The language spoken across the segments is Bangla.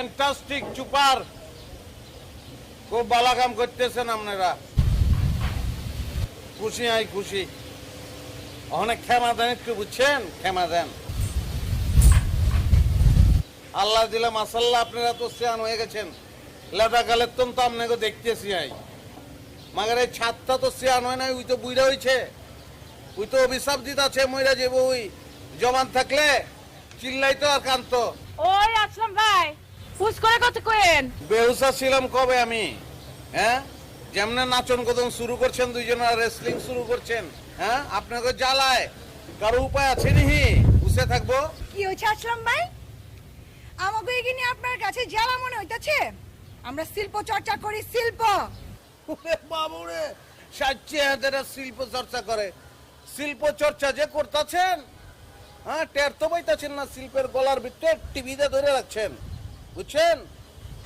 ফ্যান্টাস্টিক সুপার, খুব ভালো কাম করতেছেন আপনারা। খুশি আই খুশি। অনেক ক্ষমা দেন একটু, বুঝছেন? ক্ষমা দেন। আল্লাহ দিলে মাসাল্লাহ আপনারা তো সিয়ান হয়ে গেছেন। লেটা কালের তো আপনাকে দেখতেছি আই, মাগার এই ছাদটা তো সিয়ান হয় নাই, ওই তো বুইরা হয়েছে, ওই তো অভিশাপ দিত আছে মইরা যাবো। ওই জমান থাকলে চিল্লাইতো আর কানতো। ওই আসলাম ভাই, হুস করে কত কইেন। বেহুসা ছিলাম কবে আমি? হ্যাঁ, যেমনে নাচন কদম শুরু করছেন দুইজন, রেসলিং শুরু করছেন। হ্যাঁ, আপনাকে জ্বালায় কারো উপায় আছে নিহি বুঝে থাকবো? কি হচ্ছে আসলাম ভাই, আমাকে এখানে আপনার কাছে জ্বালা মনে হইতাছে? আমরা শিল্প চর্চা করি, শিল্প। বাবুরে, সাচ্চি হাজারা শিল্প চর্চা করে। শিল্প চর্চা যে করতেছেন, হ্যাঁ, টের তো পাইতাছেন না? শিল্পের গলার ভিতরে টিভিতে ধরে রাখছেন, বুঝছেন?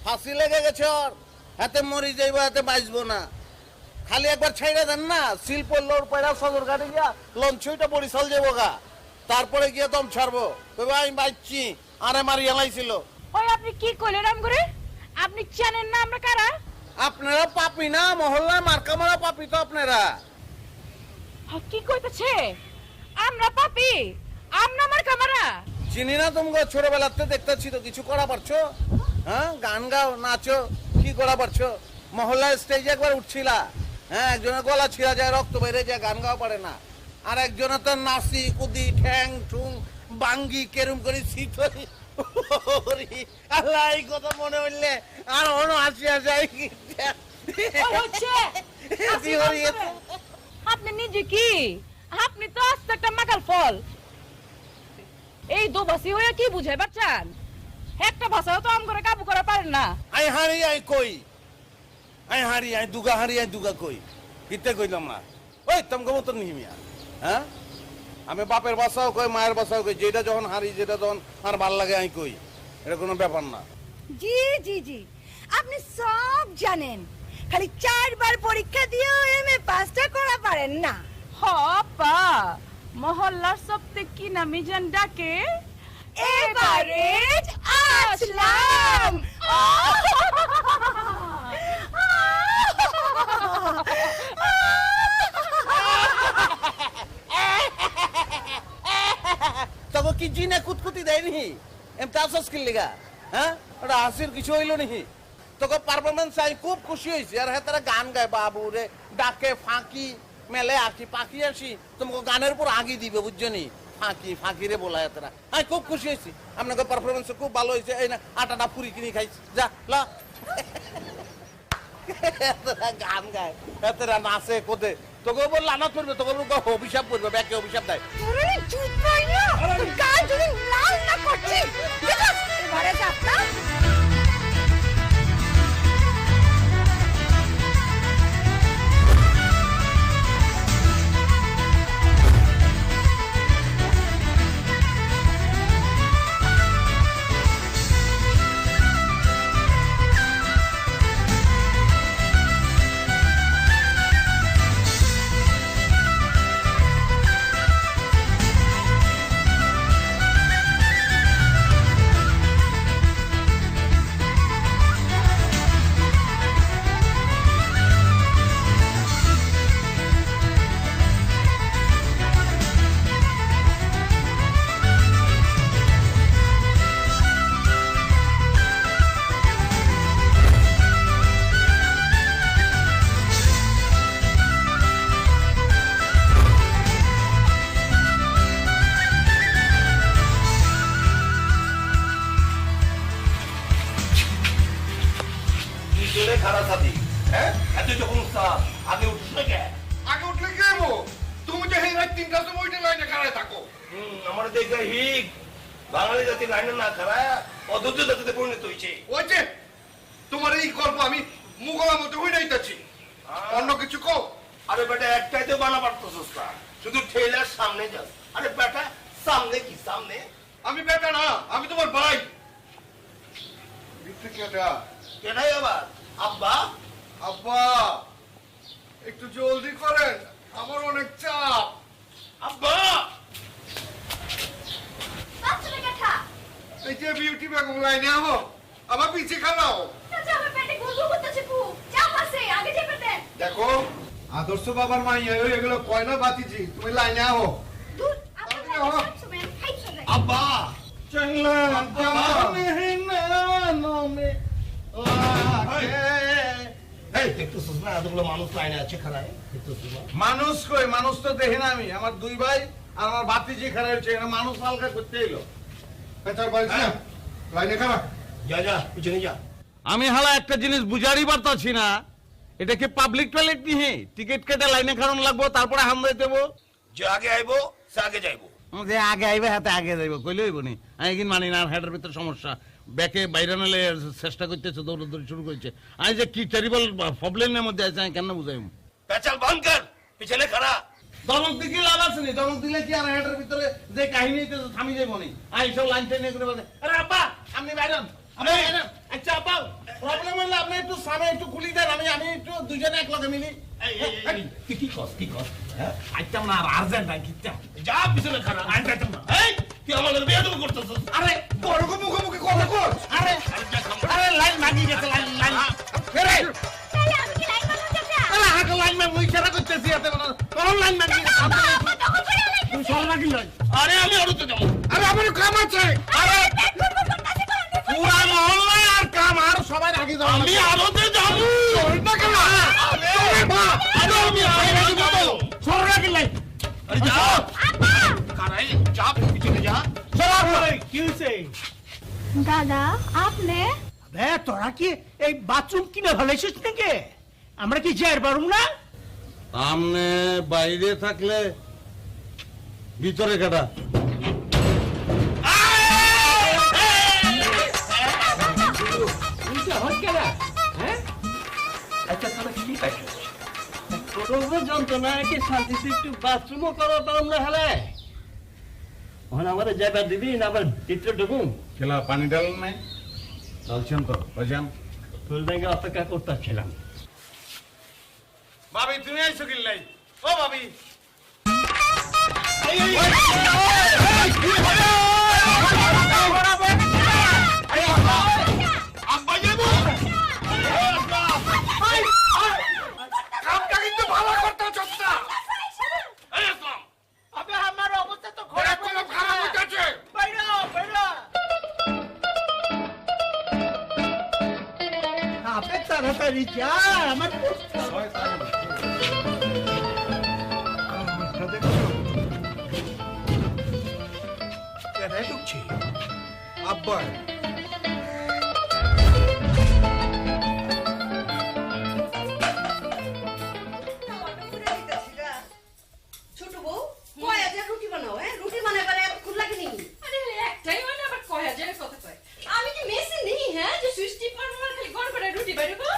ফাঁসি লেগে গেছে ওর, হাতে মরি যাইব, হাতে বাঁচবো না। খালি একবার ছাইড়া দেন না, শিল্প লোড পাইরা সদর ঘাটে গিয়া লঞ্চইটা বরিশাল যাবো গা, তারপরে গিয়ে দম ছাড়বো, আমি বাঁচছি, আরে মারি এলাইছিল। ওই আপনি কি কইলেন আম করে? আপনি জানেন না আমরা কারা? আপনারা পাপি না, মহল্লার মার্কা মারা পাপি তো আপনারা। কি কইতাছে? আমরা পাপি? আমরা আমার কামারা? চিনি না তোমাকে, ছোটবেলাতে দেখতেছি তো। কিছু করা পারছো? হ্যাঁ, গান গাও, নাচো, কি করা পারছো? মহল্লার স্টেজে একবার উঠছিলা, হ্যাঁ, একজনের গলা ছিঁড়া যায়, রক্ত বেড়ে যায়, গান গাওয়া পারে না। আর একজনের তো নাচি কুদি ঠ্যাং ঠুং বাঙ্গি কেরম করে শীতলি। আল্লাহ, এই কথা মনে হইলে আর অন্য হাসি আসে। আপনি নিজে কি? আপনি তো আস্তে একটা মাকাল ফল। এই দোবাসি হয়ে কি বুঝাই পারছেন? একটা ভাষাও তো আম করে কাবু করা পারেন না। আই হারি আই কই, আই হারি আই দুগা, হারি আই দুগা কই, কিতে কইলাম না? ওই তোমাকে মতো নিহিমিয়া। হ্যাঁ, আমি বাপের বাসাও কই, মায়ের বাসাও কই, যেটা যখন হারি, যেটা যখন আর ভাল লাগে আই কই, এটা কোনো ব্যাপার না। জি জি জি, আপনি সব জানেন, খালি 4 বার পরীক্ষা দিয়েও এমএ পাসটা করা পারেন না। হপা, মহল্লার সবতে কি নামি জান ডাকে? এভারেজ আসলাম। তবে কি জিনে কুতকুতি দেয়নি? এমনি আসস কি লিগা? হ্যাঁ, ওটা হাসির কিছু হইলো নাকি? তোকে পারফরমেন্স আই খুব খুশি হয়েছি। আর হ্যাঁ, তারা গান গায়, বাবু রে ডাকে ফাঁকি মেলে আঁকি পাখি আসি, তোমাকে গানের উপর আগি দিবে, বুঝছো নি? ফাঁকি ফাঁকি রে বলা তারা। আমি খুব খুশি হয়েছি, আপনাকে পারফরমেন্স খুব ভালো হয়েছে। এই না, আটাটা পুরি কিনে খাইছি, যা লা। গান গায়, এতরা নাচে কোদে, তোকে বললে আনাত করবে, তোকে অভিশাপ করবে, ব্যাকে অভিশাপ দেয়। চুপ কর না, গাল যদি লাল না করছি। এভারেজ আসলাম। আগে উঠলে কে? আগে উঠলে কে হবো? তুমি যে এই রাত 3টা সময় ওইটা লাইনে খাড়ায় থাকো। আমার দেখে হিক বাঙালি জাতি লাইনে না খাড়ায় অধৈর্য জাতিতে পরিণত হয়েছে। ওই যে তোমার এই গল্প আমি মুগলার মতো হয়ে যাইতাছি, অন্য কিছু কও। আরে বেটা, একটাই তো বানা পারতেছিস না, শুধু ঠেলার সামনে যাস। আরে বেটা, সামনে কি সামনে? আমি বেটা না, আমি তোমার ভাই। ভিতরে কেটা? কেটাই আবার? আব্বা? আব্বা একটু জলদি করেন, আমার অনেক চাপ। আব্বা! আচ্ছা কেটা? এই যে বিউটি বেগম লাইনে আবো। আমার পিছে খানাও। চাচা আমার পেটে গুলগুল করতেছে খুব চাপ আছে আগে যেতে দেন দেখো আদর্শ বাবার মাইয়া এগুলো কয় না বাতিজি, তুমি লাইনে আও। দুধ আপনার সময় খাইছো না আব্বা মানুষ কই, মানুষ তো দেখি না আমি। আমার দুই ভাই আর আমার ভাতিজি খারাপ হয়েছে, মানুষ হালকা করতে এলো। পেছার বাড়িতে লাইনে খানা। আমি হালা একটা জিনিস বুঝারই পারতাছি না, এটা কি পাবলিক টয়লেট নিয়ে টিকিট কেটে লাইনে খাড়ানো লাগবো, তারপরে হামদাই দেবো? যে আগে আইবো সে আগে যাইবো। যে আগে আইবে হাতে আগে যাইব, কইলে হইব নি? আমি কিন্তু মানি না, হেডের ভিতরে সমস্যা। ব্যাকে বাইরে নালে চেষ্টা করতেছে, দৌড়াদৌড়ি শুরু করেছে। আমি যে কি টেরিবল প্রবলেমের মধ্যে আছে আমি কেন বুঝাইম? পেছাল বন্ধ কর, পিছনে খাড়া। দমক দিকে লাভ আছে নি? দমক দিলে কি আর হেডের ভিতরে যে কাহিনী হইতেছে থামি যাইব নি? আমি সব লাইন টেনে করে বলে, আরে আব্বা আপনি বাইরে আচ্ছা আব্বা প্রবলেম হইলে আপনি একটু সামনে একটু খুলি দেন, আমি একটু দুজনে এক লগে মিলি। তুই কি কস কি কস? আইতাম না, আর আর্জেন্ট আই কিতাম। যা পিছনে খাড়া। আমি যাইতাম না। এই তুই আমাদের বিয়ে দেবো করতেছিস? আরে বড় মুখোমুখি কথা কর। আরে আরে লাইন ভাঙি গেছে, লাইন লাইন ফেরে। তাহলে আমি কি লাইন মারব চাচা আরে হাতে লাইন ভাঙ, মুই ইশারা করতেছি হাতে, কোন লাইন ভাঙি গেছে? তখন করে লাইন তুমি সর লাগি লাইন। আরে আমি আড়তে যাবো। আরে আমার কাম আছে। আরে পুরা মহল্লায় আর কাম, আর সবাই আগে যাও। আমি আড়তে যাবো। না কেন? আরে বা আরে আমি আগে যাবো। সর লাগি লাইন। আরে যা। খাড়াই যা পিছনে যা। কি হয়েছে? দাদা আপনি তোরা কি এই বাথরুম কিনে ভালাইছিস নাকি? আমরা কি যাই পারুম না? সামনে বাইরে থাকলে ভিতরে কাটা। আচ্ছা তোরা কি পাইছিস? যন্ত্রণা কি শান্তিতে একটু বাথরুমও করা পারুম না হেলে? ওখানে আমাদের যাইবার দিবি না আবার ভিতরে ঢুকুম? খেলা পানি ডাল নাই, ডালছেন তো বাজান। ফুল ব্যাংকে অপেক্ষা করতেছিলাম। ভাবি তুমি আইছো কি লাই? ও ভাবি আব্বা যাবো। কামটা কিন্তু ভালো করতে হচ্ছে না। এই আসলাম। আবে আমার অবস্থা তো খারাপ খারাপ হচ্ছে। বাইরা বাইরা আপে তাড়াতাড়ি যা, আমার ঢুকছি। আব্বা ছোট বউ কয় আজ রুটি বানাও রুটি বানাবার খুল লাগে নি আরে একটাই মানে আবার কয় হাজারের কথা কয়। আমি কি মেসে নেই হ্যাঁ যে সুইচ টিপ মারবো আর খালি গড় করে রুটি বাইরে গো?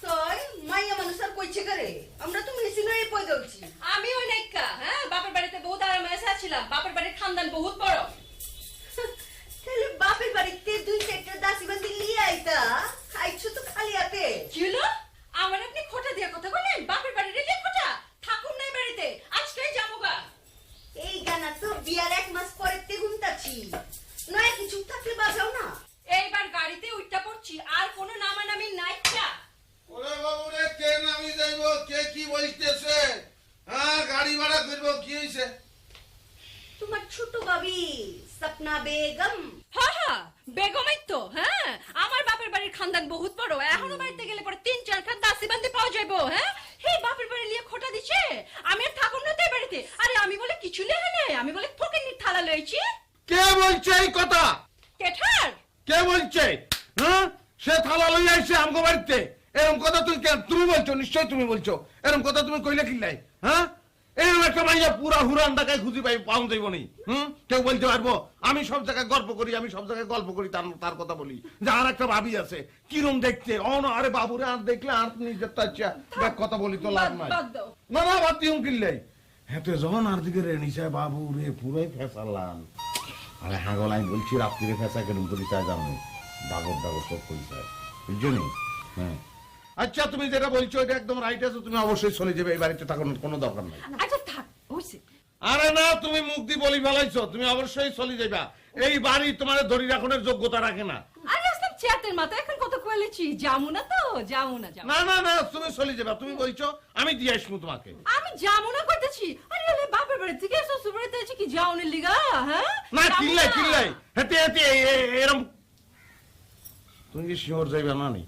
তোই মাইয়া মানুষ আর কইছে করে আমরা তো মেশিন হয়ে পয় যাচ্ছি আমি ওই নাইকা হ্যাঁ বাপের বাড়িতে বহুত আরামে আছিলাম। বাপের বাড়ির খানদান বহুত বড়। তাহলে বাপের বাড়িতে দুই চারটা দাসী বান্দি লিয়ে আইতা আইছো তো খালি হাতে কি হলো? আমার আপনি খোটা দিয়া কথা বলেন? বাপের বাড়ির রেলে খোটা থাকুন নাই বাড়িতে, আজকেই যাবো গা। এই গানা তো বিয়ার এক মাস পরে তে গুনতাছি নয় কিছু থাকলে বাজাও না এইবার গাড়িতে উঠটা পড়ছি, আর কোনো নামানামি নাই যা। ওরে বাবু রে, কে নামি যাইবো, কে কি বলতেছে? হ্যাঁ গাড়ি ভাড়া করবো, কি হইছে? তোমার ছোট ভাবি সপনা বেগম হ্যাঁ হ্যাঁ বেগমই তো। হ্যাঁ আমার বাপের বাড়ির খানদান বহুত বড়, এখনো বাড়িতে গেলে পরে 3-4 খান দাসী বান্দি পাওয়া যাইবো। হ্যাঁ হে বাপের বাড়ি লিয়ে খোটা দিছে, আমি আর থাকুম না তাই বাড়িতে। আরে আমি বলে কিছু লেহে নাই, আমি বলে ফকিনির থালা লইছি। কে বলছে এই কথা? কেঠার কে বলছে? হ্যাঁ সে থালা লই আইছে আমগো বাড়িতে, এরকম কথা তুমি বলছো? নিশ্চয় তুমি বলছো। এরকম কথা তুমি কইলে কি লাই? হ্যাঁ এরকম একটা মাইয়া পুরা হুরান টাকায় খুঁজি পাউন যাইব নি। কেউ বলতে পারবো? আমি সব জায়গায় গল্প করি, আমি সব জায়গায় গল্প করি, তার কথা বলি যে আর একটা ভাবি আছে কিরম দেখতে। আরে বাবুরে আর দেখলে আর নিজের কথা বলি তো লাভ নাই। বাদ দাও। না না বাদ দিও কিনলাই। হ্যাঁ তো যখন আর দিকে রে নিশায় বাবু রে পুরাই ফেসালাম। আরে হাগল আমি বলছি রাত্রিরে ফেসা কেরম করি চাই জানো, ডাগর ডাগর সব পরিচয় বুঝছো নি? হ্যাঁ আচ্ছা তুমি যেটা বলছো এটা একদম রাইট আছে, তুমি অবশ্যই চলে যাবে, এই বাড়িতে থাকার কোনো দরকার নাই। আচ্ছা থাক হইছে। আরে না তুমি মুখ দিয়ে বলি ফেলাইছো, তুমি অবশ্যই চলে যাবা। এই বাড়ি তোমার ধরি রাখনের যোগ্যতা রাখে না। আরে আসলাম চেতের মাথা এখন কত কোয়ালিটি যামু না তো যামু না না না না তুমি চলে যাবে, তুমি বলছো আমি দিয়ে আসবো তোমাকে। আমি যামু না করতেছি। আরে আরে বাপের বাড়ি থেকে শ্বশুর বাড়িতে এসে কি যাওনের লিগা? হ্যাঁ না যামু কিল্লাই না। কিল্লাই হেতে হেতে এরম তুমি কি শিওর যাইবে না? নি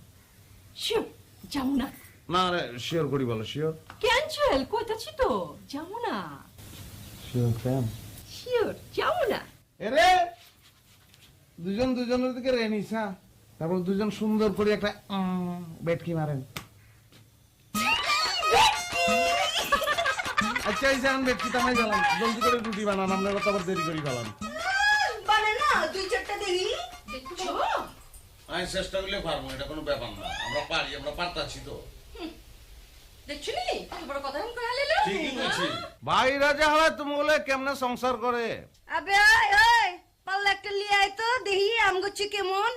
শিওর যামু না। না শিওর করি বলো, শিওর ক্যান্সেল কইতাছি তো যামু না। শিওর ফ্যাম শিওর যামু না। এরে দুজন দুজনের দিকে রেনিস, হ্যাঁ তারপর দুজন সুন্দর করে একটা বেটকি মারেন। আচ্ছা এই যে বেটকি তামাই গেলাম, জলদি করে রুটি বানান, আমরা তো আবার দেরি করি গেলাম। বানে না 2-4টা দেখি। দেখছো? আমি চেষ্টা করলে পারবো, এটা কোনো ব্যাপার না, আমরা পারি, আমরা পারতাছি তো। দেখছনি কত বড় কথা আমি কইয়া লইলো। ঠিকই বলছি। ভাই রাজা হয় তুমি বলে কেমনে সংসার করে? আবে ওই ওই পাল্লা একটা লিয়ে আয় তো দেখি আমগো কেমন।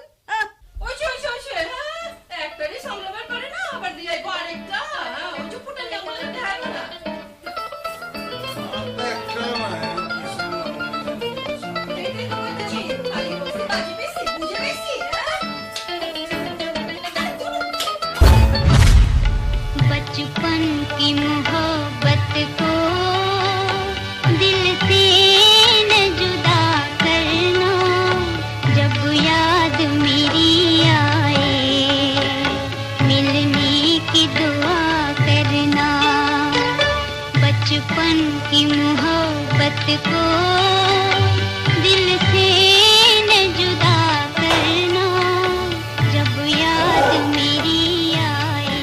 ওইছে ওইছে ওইছে হ্যাঁ একটারই সামলাবার পারে না আবার দিয়ে আইবো আরেকটা। হ্যাঁ ওই যে ফুটাল গামলা দেখা না। দেখে তো কইতাছি খালি বসে বাজি বেশি বুঝে বেশি। बचपन की मोहब्बत को दिल से न जुदा करना, जब याद मेरी आए मिलने की दुआ करना, बचपन की मोहब्बत को दिल से न जुदा करना, जब याद मेरी आए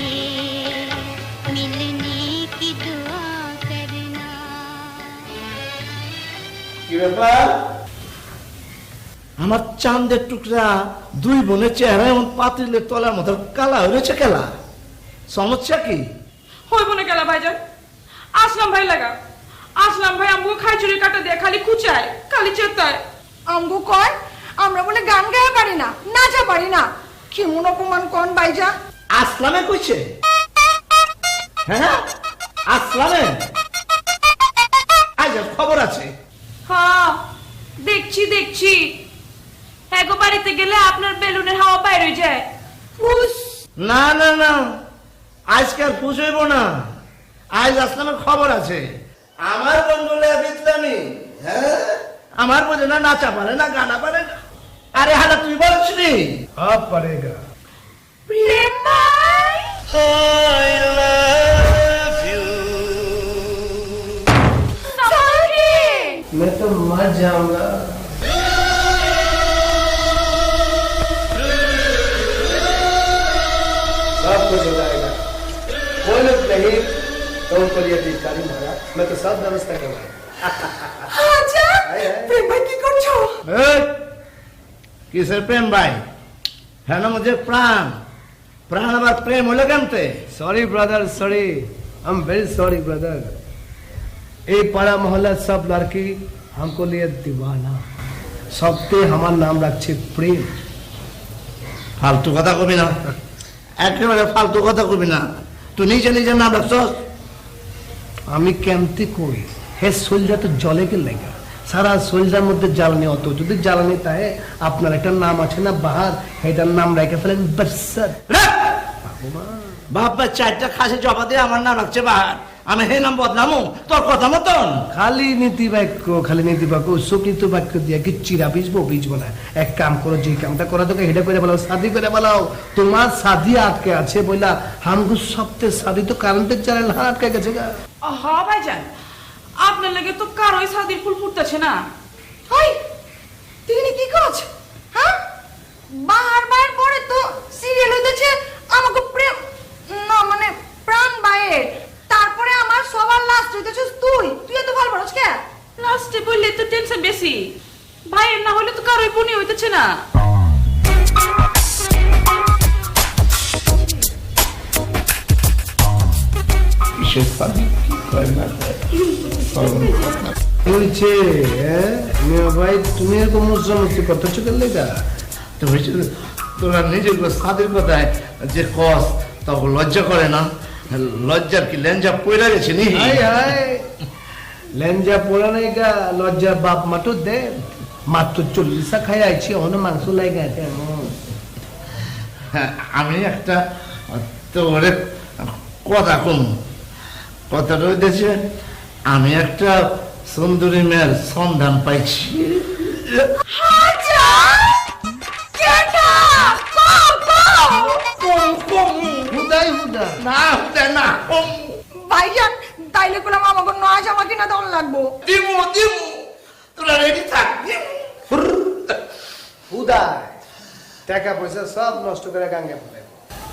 मिलने की दुआ करना। কি ব্যাপার? আমার চাঁদের টুকরা দুই বোনের চেহারা এমন পাতিলের তলার মতো কালা হয়েছে, কেলা সমস্যা কি? হইব না গেলা ভাইজান। আসলাম ভাই লাগা, আসলাম ভাই আমগো খাইচুরি কাটা দিয়ে খালি কুচায় খালি চেতায়। আমগো কয় আমরা বলে গান গায়ে পারি না, নাচা পারি না। কেমন অপমান কোন বাইজা? আসলামে কইছে? হ্যাঁ আসলামে আজ খবর আছে। হ্যাঁ দেখছি দেখছি, এগো বাড়িতে গেলে আপনার বেলুনের হাওয়া বাইরে হয়ে যায়। না না না আজকে আর পুষইব না, আজ আসলামের খবর আছে। আমার বন্ধুলে বিতলামি, হ্যাঁ আমার বোঝে না, নাচা পারে না, গানা পারে না। আরে হালা তুই বলছিলি সব পারেগা। প্রেম ভাই I love you. সরি मैं तो मर जाऊंगा। सब कुछ हो जाएगा, कोई लोग नहीं तो उनको लिए टिटकारी मारा, मैं तो सब व्यवस्था करवाया। আচ্ছা প্রেম ভাই কি করছো? কিসের প্রেম ভাই? হ্যাঁ না মুঝে প্রাণ প্রাণ আবার প্রেম হলো কেমতে? Sorry brother, sorry, I am very sorry brother. ये पाड़ा मोहल्ला सब लड़की हमको लिए दीवाना, सबके हमार नाम रखे प्रेम। ফালতু কথা কবি না, একেবারে ফালতু কথা কবি না। তুই নিজে নিজের নাম রাখছস। আমি কেমতে কই হে সোলজা তো জলে কে লাগা, সারা সোলজার মধ্যে জ্বালানি অত, যদি জ্বালানি তাই আপনার একটা নাম আছে না বাহার, এটার নাম রেখে ফেলেন বরসাত। বাপ চারটা খাসি জবা দিয়ে আমার নাম রাখছে বাহার, আমি হে নাম বদনামু তোর কথা মতন? খালি নীতি বাক্য, খালি নীতি বাক্য, সুকৃত বাক্য দিয়ে কি চিরা বিজবো না। এক কাম করো, যে কামটা করা তোকে হেডে করে বলাও, শাদি করে বলাও। তোমার শাদি আটকে আছে বইলা হামগো সপ্তাহে শাদি তো কারেন্টের চ্যানেল আটকে গেছে গা। হ্যাঁ ভাইজান, আপনার লাগে তো কারোই শাদির ফুল ফুটতেছে না। ওই তিনি কি করছ? হ্যাঁ বারবার পরে তো সিরিয়াল হইতেছে আমাকে প্রেম না মানে প্রাণ বাইয়ের, তারপরে আমার সবার লাস্ট হইতেছিস তুই। তুই এত ভালো পারছ কে? লাস্টে বললে তো টেনশন বেশি, ভাইয়ের না হলে তো কারোই বনি হইতেছে না। বলছে ভাই তুমি এরকম মুসলমানি করতেছো কেন লেগা? তুমি তোরা নিজের শাদির কথায় যে কস তখন লজ্জা করে না? লজ্জার কি লেঞ্জা পয়লা গেছে নি? হাই হাই লেঞ্জা পোড়া নাই গা, লজ্জা বাপ মাটো দে। মাত্র 40 খাই আইছি, অন্য মাংস লাগে হ্যাঁ, আমি একটা তোরে কথা কম, কথাটা হইতেছে আমি একটা সুন্দরী মেয়ের সন্ধান পাইছি। হুদাই হুদা না, হুদাই না, ভাইজান তাইলে করলাম আমাকে নয় জামা কিনা দন লাগবো। দিমু দিমু, তোরা রেডি থাক। হুদাই টাকা পয়সা সব নষ্ট করে গাঙ্গে পড়ে।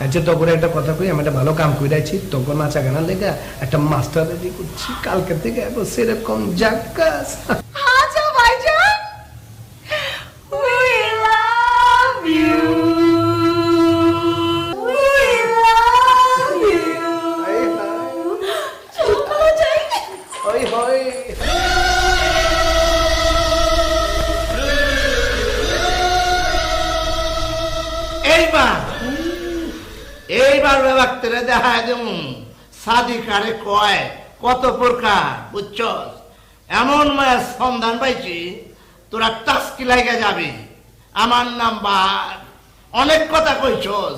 আচ্ছা তখন একটা কথা কই, আমি একটা ভালো কাম কইরাছি, তখন নাচা গানা লেগে একটা মাস্টার রেডি করছি, কালকে থেকে একবার সেরকম জাক্কাস। আচ্ছা ভাইজান, we love you, we love you। চলো যাই। হই হই। এইবার ব্যাপারটা দেখা যেমন সাদি কারে কয় কত প্রকার বুঝছস। এমন মায়ের সন্ধান পাইছি তোরা টাস্কি লাগা যাবে। আমার নাম্বার অনেক কথা কইছস,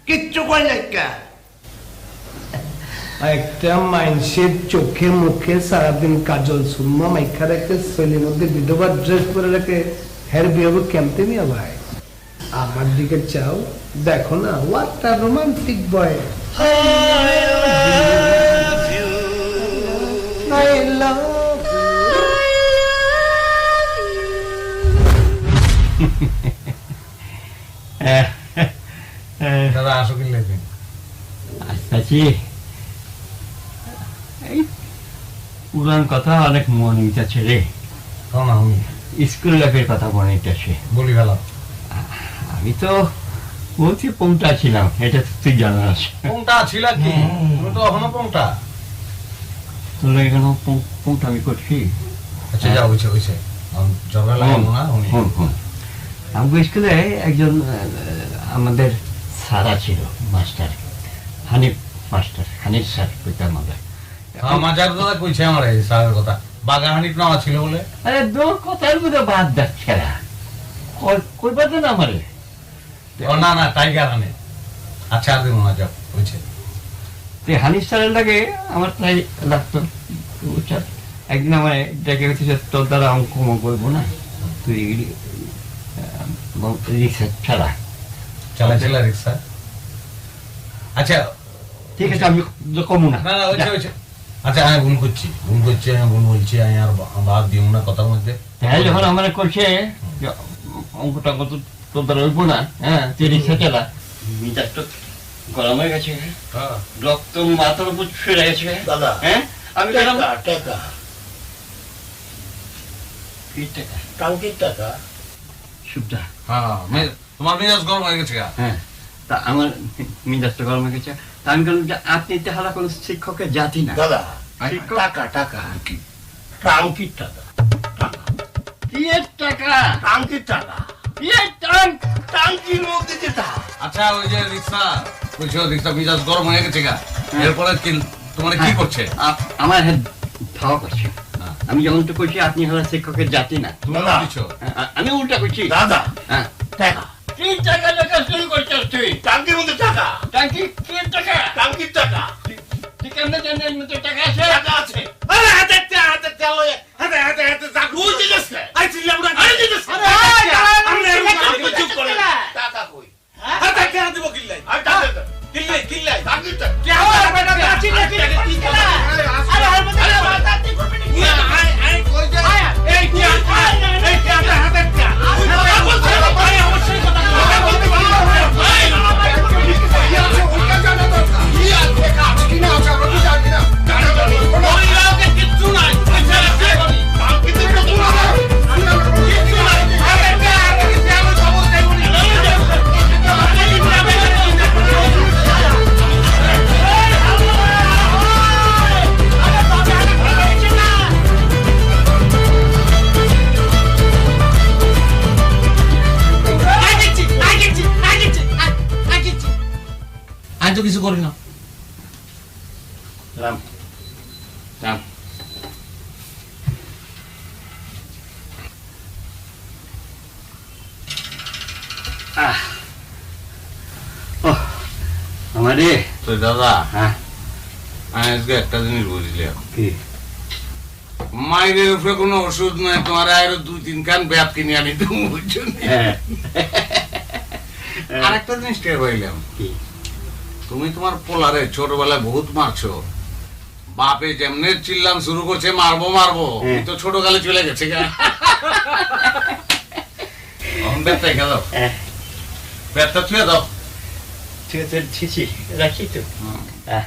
কিচ্ছু কই নাই। একটা মানুষের চোখে মুখে সারাদিন কাজল সুরমা মাইখা রেখে শৈলীর মধ্যে বিধবা ড্রেস পরে রেখে হের বিয়ে হবে কেমতে নিয়ে ভাই? আমার দিকে চাও, দেখো না, হোয়াট আ রোমান্টিক বয়। দাদা আসো কি লাগবে? আচ্ছা, এই পুরান কথা অনেক মনে হইতেছে রে। স্কুল লাইফের কথা মনে হইতেছে। বলি গেল আমি তো বলছি পৌঁটা ছিলাম, এটা তো তুই জানাস। কোনটা ছিল কি? তুমি তো এখনো কোনটা? তোর এখানে পৌঁটা আমি করছি। আচ্ছা যাও, হইছে হইছে, ঝগড়া লাগাবো না। আমাকে স্কুলে একজন আমাদের সারা ছিল, master Hanif master, Hanif sir কইতাম আমাদের। মাজার কথা কইছে আমার এই স্যারের কথা, বাগা হানিফ নামা ছিল বলে। আরে দোর কথার মধ্যে বাদ যাচ্ছে না, কই পাতে না আমারে। ও না না, টাইগার হানিফ। আচ্ছা আর দিব না, যাও হইছে। হানিফ স্যারের লাগে আমার তাই লাগতো। একদিন আমার ডেকে গেছে, তোর দ্বারা অঙ্ক করবো না, তুই রিক্সা চালা। চালাইছিল রিক্সা? আচ্ছা ঠিক আছে, আমি কমু না। না না, হইছে হইছে। আচ্ছা আমি ভুল করছি, আমি ভুল বলছি, আমি আর বাদ দিব না কথার মধ্যে। হ্যাঁ, যখন আমার করছে অঙ্কটা কত তোর দ্বারা হইব না, হ্যাঁ তুই রিক্সা চালা। মিটার তো গরম হয়ে গেছে, রক্ত মাথার উপর ফিরে গেছে দাদা। হ্যাঁ আমি টাকা টাঙ্কির টাকা সুবিধা। হ্যাঁ, তোমার মেজাজ গরম হয়ে গেছে। হ্যাঁ, তা আমার মিজাজটা গরম হয়ে গেছে। তা আমি বললাম যে আপনি তাহলে কোনো শিক্ষকের জাতি না। দাদা, শিক্ষক টাকা টাকা আর কি, টাঙ্কির টাকা। কি এর টাকা? টাঙ্কির টাকা, কি এর টাঙ্কির মধ্যে যেটা। আচ্ছা ওই যে রিক্সা কইছো, রিক্সা মেজাজ গরম হয়ে গেছে গা, এরপরে কি তোমার কি করছে? আমার হেড ধাওয়া করছে। আমি যেমন তো করছি আপনি হলো শিক্ষকের জাতি না। তুমি দিছো? আমি উল্টা করছি। দাদা, হ্যাঁ, টাকা, কি টাকা টাকা শুরু করছিস তুই? টাঙ্কির মধ্যে টাকা, টাঙ্কি কি টাকা? টাঙ্কির টাকা। তুই কেমনে জানেন টাকা আছে? টাকা আছে। আরে হাতে হাতে চালো, হাতে হাতে হাতে চাকু হয়ে গেছে। আই ছিলাম না, আই জিনিস। আমি চুপ করে টাকা কই? হাতে টাকা দিব কিল্লাই, আর টাকা কিল্লাই কিল্লাই টাঙ্কির টাকা। কি আমার বেটা আছে নাকি? আরে আর মত বাতা কি করবে নি? আই কই যা এই কি এই কি হাতে হাতে টাকা। আরে অবশ্যই কথা বলতে ভাই কি আছে ওটা জানা তো। কি আছে কাজ কি না আছে আমরা কি জানি না। জানা জানি ওই লোকে কিচ্ছু নাই। আচ্ছা কি করি? টাঙ্কি তো কিছু না, কিচ্ছু নাই। আরে আরে কি আমি খবর দেব নি। আমি তো কিছু করি না। রাম রাম, আমারে তো দাদা হ্যাঁ আমি আজকে একটা জিনিস বুঝলাম কি মায়ের উপরে কোনো ওষুধ নাই, তোমার আরো 2-3 খান ব্যাপ কিনে আনি তুমি বুঝছো না? হ্যাঁ আর একটা জিনিস টের পাইলাম, কি তুমি তোমার পোলারে ছোটবেলায় বহুত মারছো, বাপে যেমনে চিল্লাম শুরু করছে মারবো মারবো, হ্যাঁ। তো ছোটকালে চলে গেছে গা। ব্যাপটা খেলো, হ্যাঁ ব্যাপটা ছুঁয়ে দাও। ঠিক আছে ছিছি রাখি তো হ্যাঁ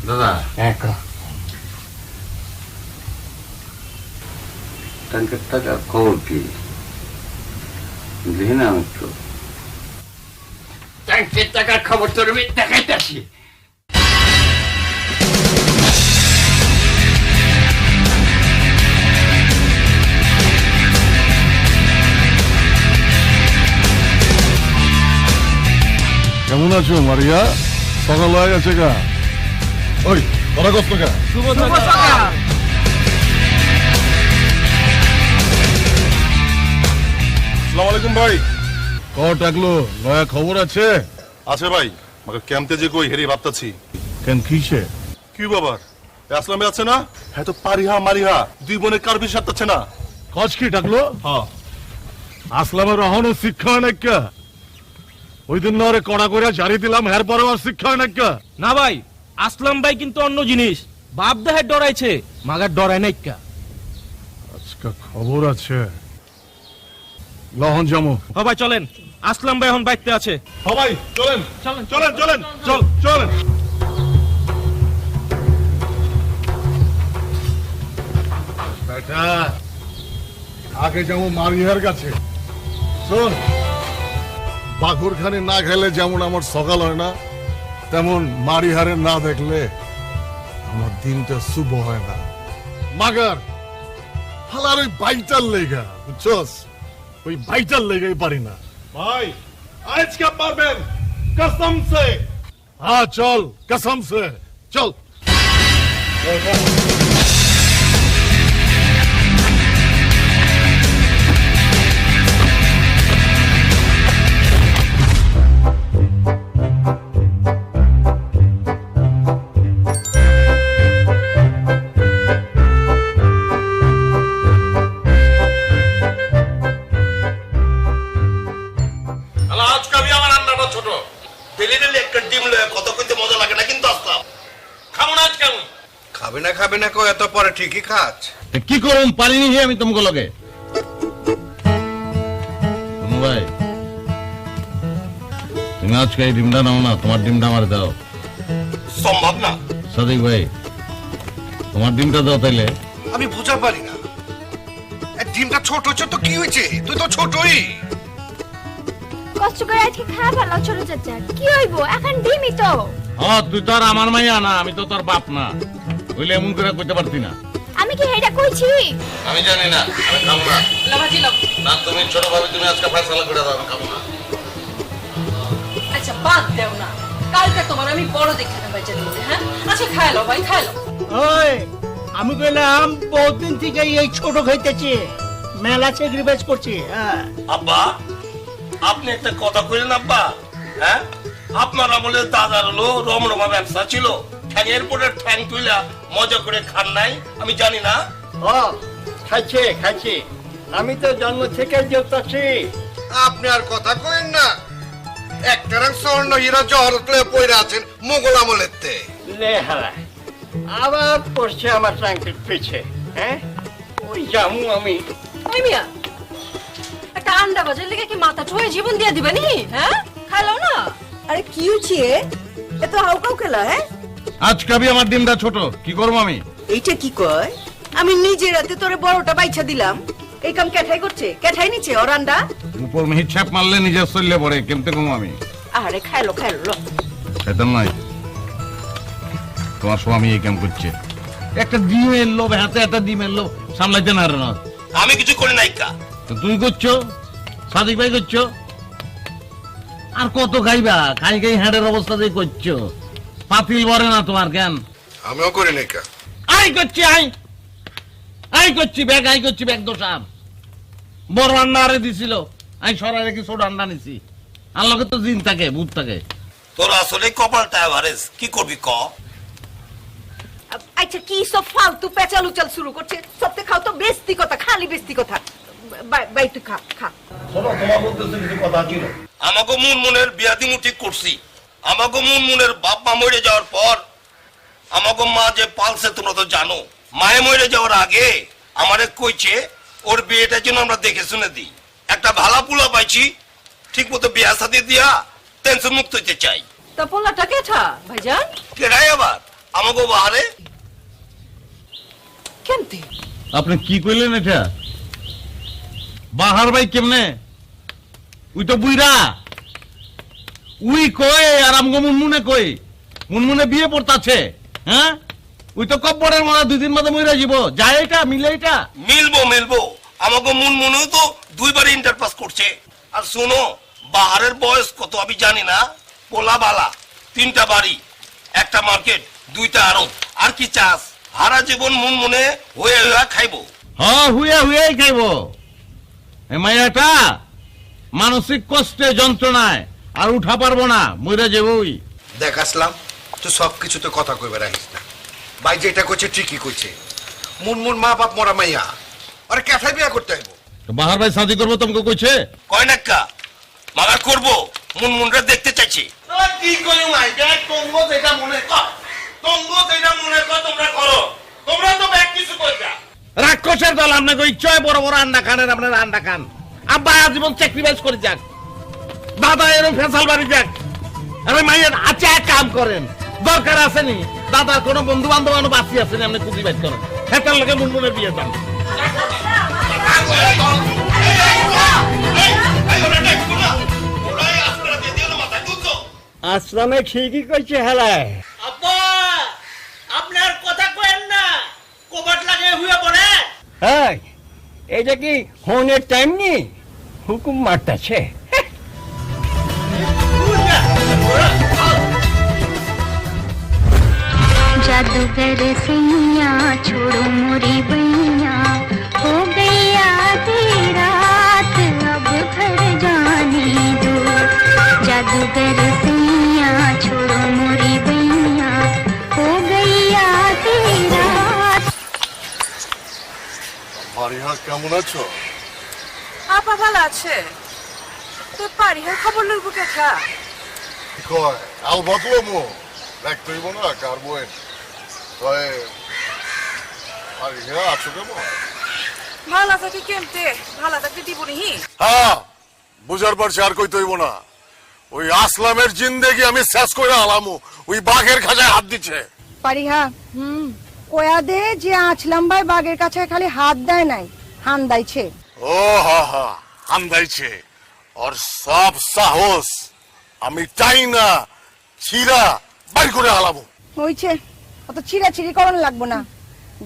দাদা হ্যাঁ ট্যাঙ্কের টাকার খবর কি দেখি না আমি একটু ট্যাঙ্কের টাকার খবর তোর আমি দেখাইতেছি। কেমন আছো মারিয়া? সকাল হয়ে গেছে গা। ওই তোরা কষ্ট গা। আসসালামু আলাইকুম ভাই। ক টাকলো নয়া খবর আছে? আছে ভাই, মগর ক্যাম্পতে যে কই হেরি ভাবতাছি। কেন কিসে? কি বাবার আসলামে আছে না, হ্যাঁ তো পারিহা মারিহা দুই বোনের কার বিষ সারতাছে না। কজ কি টাকলো? হ্যাঁ আসলামের রহনও শিক্ষা হয় নাকি? ওই দিন না কড়া করে জারি দিলাম, এর পরেও আর শিক্ষা হয় নাকি? না ভাই, আসলাম ভাই কিন্তু অন্য জিনিস। বাপ দেহে ডরাইছে, মাগার ডরায় নাই কা। আজকে খবর আছে, লহন জামো। হ ভাই চলেন, আসলাম ভাই এখন বাইতে আছে। সবাই চলেন চলেন চলেন চলেন চল চলেন। বেটা আগে যাবো মারিয়ার কাছে। শোন, বাঘুর খানে না খেলে যেমন আমার সকাল হয় না, তেমন মারিহারে না দেখলে আমার দিনটা শুভ হয় না। মাগার হালার ওই বাইটার লেগা, বুঝছস? ওই বাইটার লেগাই পারি না। ভাই আজ কে পারবেন কসম সে? হ্যাঁ চল, কসম সে চল। খাবে না কেউ এত পরে ঠিকই খাচ্ছ। কি করুন পারিনি হে আমি তোমাকে লগে ভাই, তুমি আজকে এই ডিমটা নাও না, তোমার ডিমটা আমার দাও। সম্ভব না সাদিক ভাই, তোমার ডিমটা দাও তাইলে। আমি বুঝা পারি না, ডিমটা ছোট ছোট কি হয়েছে? তুই তো ছোটই। কষ্ট করে আজকে খাওয়া ভালো ছোট চাচা, কি হইব এখন ডিমই তো। হ্যাঁ তুই তো আর আমার মাইয়া না, আমি তো তোর বাপ না, হইলে এমন করে কইতে পারতি না। আমি কি হেডা কইছি? আমি জানি না, আমি খাবো না। লাভাজি লাভ। না তুমি ছোট ভাবে তুমি আজকে ফয়সালা করে দাও, আমি খাবো না। আচ্ছা বাদ দেও না, কালকে তোমার আমি বড় দেখে নেবো দিতে। হ্যাঁ আচ্ছা খাই লো ভাই, খাই লো। ওই আমি কইলাম বহুদিন থেকে এই ছোট খাইতেছি, মেলা সেগ্রিফাইস করছি। আব্বা আপনি একটা কথা কইলেন আব্বা, হ্যাঁ আপনার আমলে দাদার হলো রমরমা ব্যবসা ছিল, ঠ্যাঙের পরে ঠ্যাং তুইলা মজা করে খান নাই আমি জানি না। ও খাইছে খাইছে, আমি তো জন্ম থেকে দেখতেছি। আপনি আর কথা কইন না, একটা স্বর্ণ হীরা জহরত লয়ে পড়ে আছেন মোগল আমলেতে। লে হারা আবার পড়ছে আমার ট্যাঙ্কের পিছে। হ্যাঁ ওই জামু আমি। ওই মিয়া একটা আন্ডা বাজার লেগে কি মাথা চুয়ে জীবন দিয়ে দিবে নি? হ্যাঁ খাই লো না। আরে কি হচ্ছে এত হাউকাউ খেলা? হ্যাঁ আজকে আমি আমার ডিমটা ছোট, কি করবো আমি? এইটা কি কয়? আমি নিজে রাতে তোরে বড়টা বাইছা দিলাম, এই কাম কেঠাই করছে? কেঠাই নিচে ওর আন্ডা উপর মিহির ছাপ মারলে নিজে চললে পড়ে, কেমতে কমো আমি? আরে খাইলো খাইলো লো। খেতাম নাই, তোমার স্বামী এই কাম করছে। একটা ডিম এলো হাতে, একটা ডিম এলো সামলাইতে না রে না। আমি কিছু করি নাই কা। তো তুই করছো, সাদিক ভাই করছো, আর কত খাইবা? খাই খাই হাড়ের অবস্থা দিয়ে করছো, পাতিল ভরে না তোমার কেন? আমিও করি নাই কা। আই করছি আই করছি ব্যাগ দোষার বড় আন্ডা আরে দিছিল, আমি সরাই রেখে ছোট আন্ডা নিছি। আল্লাহকে তো দিন থাকে ভূত থাকে। তোর আসলে কপালটা এভারেজ, কি করবি ক? আচ্ছা কি সব ফালতু পেঁচাল উচাল শুরু করছে, সবতে খাও তো বেস্তি কথা, খালি বেস্তি কথা। বাই তুই খা খা। শোনো, তোমার বলতেছে কিছু কথা ছিল। আমাকে মুনমুনের বিয়া দিমু ঠিক করছি। আমাকে মুনমুনের বাপ মা মরে যাওয়ার পর আমাকে মা যে পালছে তোমরা তো জানো। মায়ে মরে যাওয়ার আগে আমারে কইছে ওর বিয়েটার জন্য আমরা দেখে শুনে দিই। একটা ভালা পুলা পাইছি, ঠিক মতো বিয়া শাদী দিয়া টেনশন মুক্ত হইতে চাই। তা পোলাটা কেঠা ভাইজান? কেডাই আবার আমাকে বাহারে কেমতে? আপনি কি কইলেন এটা? বাহার ভাই কেমনে? উই তো বুইরা, উই কই আর আমগো মুনমুনে কই। মুনমুনে বিয়ে পড়তাছে, হ্যাঁ? উই তো কব্বরের মারা 2 দিন মধ্যে মইরা যাব। যায় এটা মিলে এটা? মিলবো। আমাকে মুনমুনেও তো 2 বার ইন্টার পাস করছে। আর শোনো, বাহারের বয়স কত আমি জানি না। পোলা বালা, 3টা বাড়ি, 1টা মার্কেট, 2টা আড়ত। আর কি চাস? হারা জীবন মুনমুনে হয়ে খাইবো। হ্যাঁ, হুইয়াই খাইব। এই মাইয়াটা মানসিক কষ্টে যন্ত্রণায় আর উঠা পারবো না, মইরা যাবই। দেখ আসলাম, তুই সবকিছু তো কথা কইবে রাখিস না। ভাই যেটা করছে ঠিকই করছে। মুনমুন মা বাপ মরা মাইয়া, আরে ক্যাফে বিয়া করতে আইবো। তো বাহার ভাই শাদি করবো তোমাকে কইছে? কয় নাক্কা মাগা করবো, মুনমুনরা দেখতে চাইছে। কি কই মাই দেখ, তঙ্গ যেটা মনে কর, তোমরা করো। তোমরা তো ব্যাগ কিছু কইতা। রাক্ষসের দল, আপনাকে ইচ্ছায় বড় বড় আন্ডা খানের, আপনারা আন্ডা খান। আব্বা আজীবন স্যাক্রিফাইস করে যাক, দাদা এরকম ফেসাল বাড়ি যাক। আরে মাইয়ের আচ্ছা এক কাম করেন, দরকার আছে নি দাদার কোনো বন্ধু বান্ধব বাঁচি আছেন, আপনি খুঁজি বাইর করেন, হেতার লোকে মুনমুনের বিয়ে যান। আসলামে ঠিকই কইছে হেলায়। আব্বা আপনার কথা কইেন না, কোবাট লাগে হুয়ে পড়ে। হ্যাঁ, এটা কি ফোনের টাইম নি হুকুম মারতাছে। जादूगर सैया छोड़ो मोरी बैया, हो गई आधी रात अब घर जाने दो। जादूगर सैया छोड़ो मोरी बैया, हो गई आधी रात। মারিহা কেমন আছো? আপা ভালো আছে? তো পারিহার খবর লইব কেঠা? কি কয় আল বদলমো দেখ তুই না কারবোয়েন কয় মারিহা আছো কেমন? ভালো থাকি কেমতে? ভালো থাকতে দিব নিহি? হ্যাঁ, বুঝার পারছি, আর কই তৈব না। ওই আসলামের জিন্দেগি আমি শেষ করে আলামু, ওই বাঘের খাঁচায় হাত দিচ্ছে। পারিহা কয়া দে যে আছলাম ভাই বাগের কাছে খালি হাত দেয় নাই, হান দাইছে। ও হা হান্দাইছে, ওর সব সাহস আমি চাই না ছিড়া বাইর করে আলামু। হইছে, অত চিরাচিরি করন লাগবো না,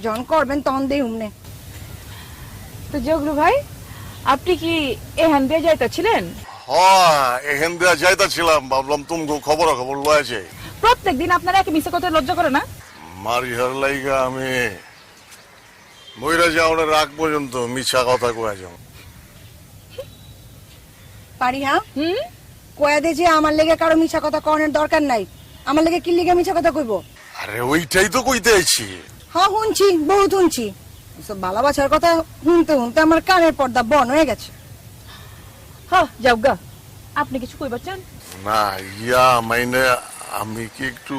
জন করবেন তখন দেই উমনে। তো জগলু ভাই, আপনি কি এখান দিয়ে যাইতেছিলেন? হ্যাঁ, এখান দিয়ে যাইতাছিলাম, ভাবলাম তুমি খবর লয়েছে। প্রত্যেকদিন আপনারা একে মিছে কথা লজ্জা করে না? মারিহার লাইগা আমি মইরা যাওয়ার রাগ পর্যন্ত মিছা কথা কয়ে যাও। পারিহা কয়া দে যে আমার লেগে কারো মিছা কথা কনের দরকার নাই, আমার লেগে কি লেগে মিছা কথা কইব? আরে ওইটাই তো কইতে আইছি। হ্যাঁ শুনছি, বহুত শুনছি। সব ভালোবাসার কথা শুনতে শুনতে আমার কানের পর্দা বন হয়ে গেছে। হ্যাঁ যাও গা, আপনি কিছু কইবার চান? না ইয়া মাইনে আমি কি একটু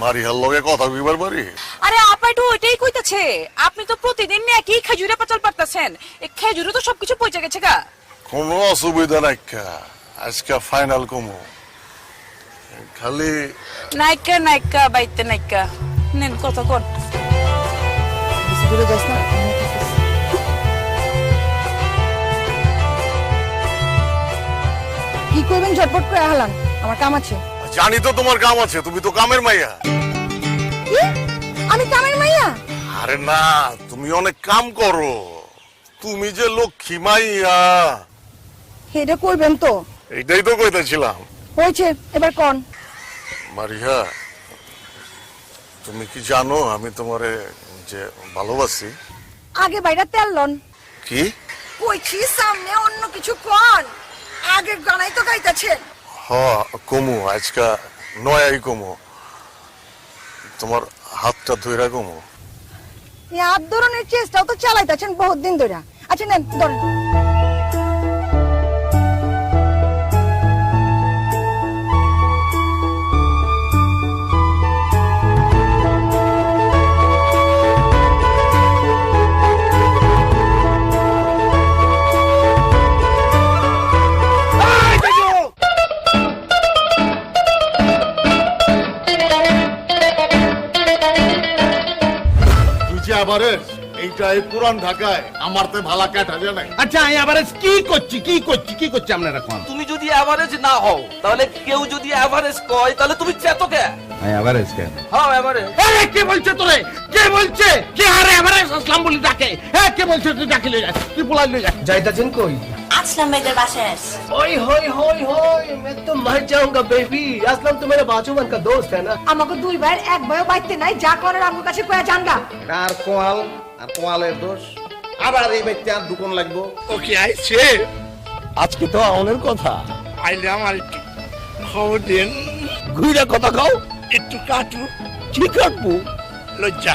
মারিহার লগে কথা কইবার পারি? আরে আপা একটু ওইটাই কইতাছে, আপনি তো প্রতিদিন একই খেজুরে পাচাল পারতাছেন, এই খেজুরে তো সবকিছু পচে গেছে গা। কোনো অসুবিধা নাই, আজকে ফাইনাল কমো, খালি নাইকা নাইকা বাইতে নাইকা নেন কথা কোন। কি করবেন ঝটপট করে হালান, আমার কাম আছে। জানি তো তোমার কাম আছে, তুমি তো কামের মাইয়া। কি? আমি কামের মাইয়া? আরে না, তুমি অনেক কাম করো, তুমি যে লক্ষ্মী মাইয়া। এটা করবেন তো? এইটাই তো কইতেছিলাম। হয়েছে, এবার কোন। মারিহা, তুমি কি জানো আমি তোমারে যে ভালোবাসি? আগে বাইরে তেল লন। কি কইছি সামনে অন্য কিছু কোন, আগে গানাই তো গাইতাছেন। হ কমু, আজকা নয়াই কমো, তোমার হাতটা ধইরা কমো। এই হাত ধরনের চেষ্টাও তো চালাইতেছেন বহুত দিন ধরে। আচ্ছা নেন ধরেন। তুই যে আবারের এইটা এই পুরান ঢাকায় আমার তো ভালা কাটা জানাই। আচ্ছা আমি আবার কি করছি আপনারা কোন? তুমি যদি এভারেজ না হও তাহলে কেউ যদি এভারেজ কয় তাহলে তুমি চেতো কে? আমি আভারেজ কেন? হ্যাঁ এভারেজ। আরে কে বলছে তোরে? কে বলছে? কে আরে আভারেজ আসলাম বলি ডাকে? হ্যাঁ কে বলছে তুই ডাকি লই যা? তুই বলাই লই যা। যাইতাছেন কই? আসলাম ভাইদের বাসায়। ओए होए होए होए मैं तो मर जाऊंगा बेबी। असलम तो मेरा बाजूबन का दोस्त है ना। আমাকে দুই ভাইয়ের এক ভাইও বাইতে নাই, যা করার আমার কাছে কয়া জানগা। আর কোয়ালের দোষ আবার এই ব্যক্তি আর দুকন লাগবো। ওকে আইছে আজকে তো আমাদের কথা আইলে আমার একটু খবর দেন। ঘুরে কথা কও, একটু কাটু, কি কাটবো লজ্জা।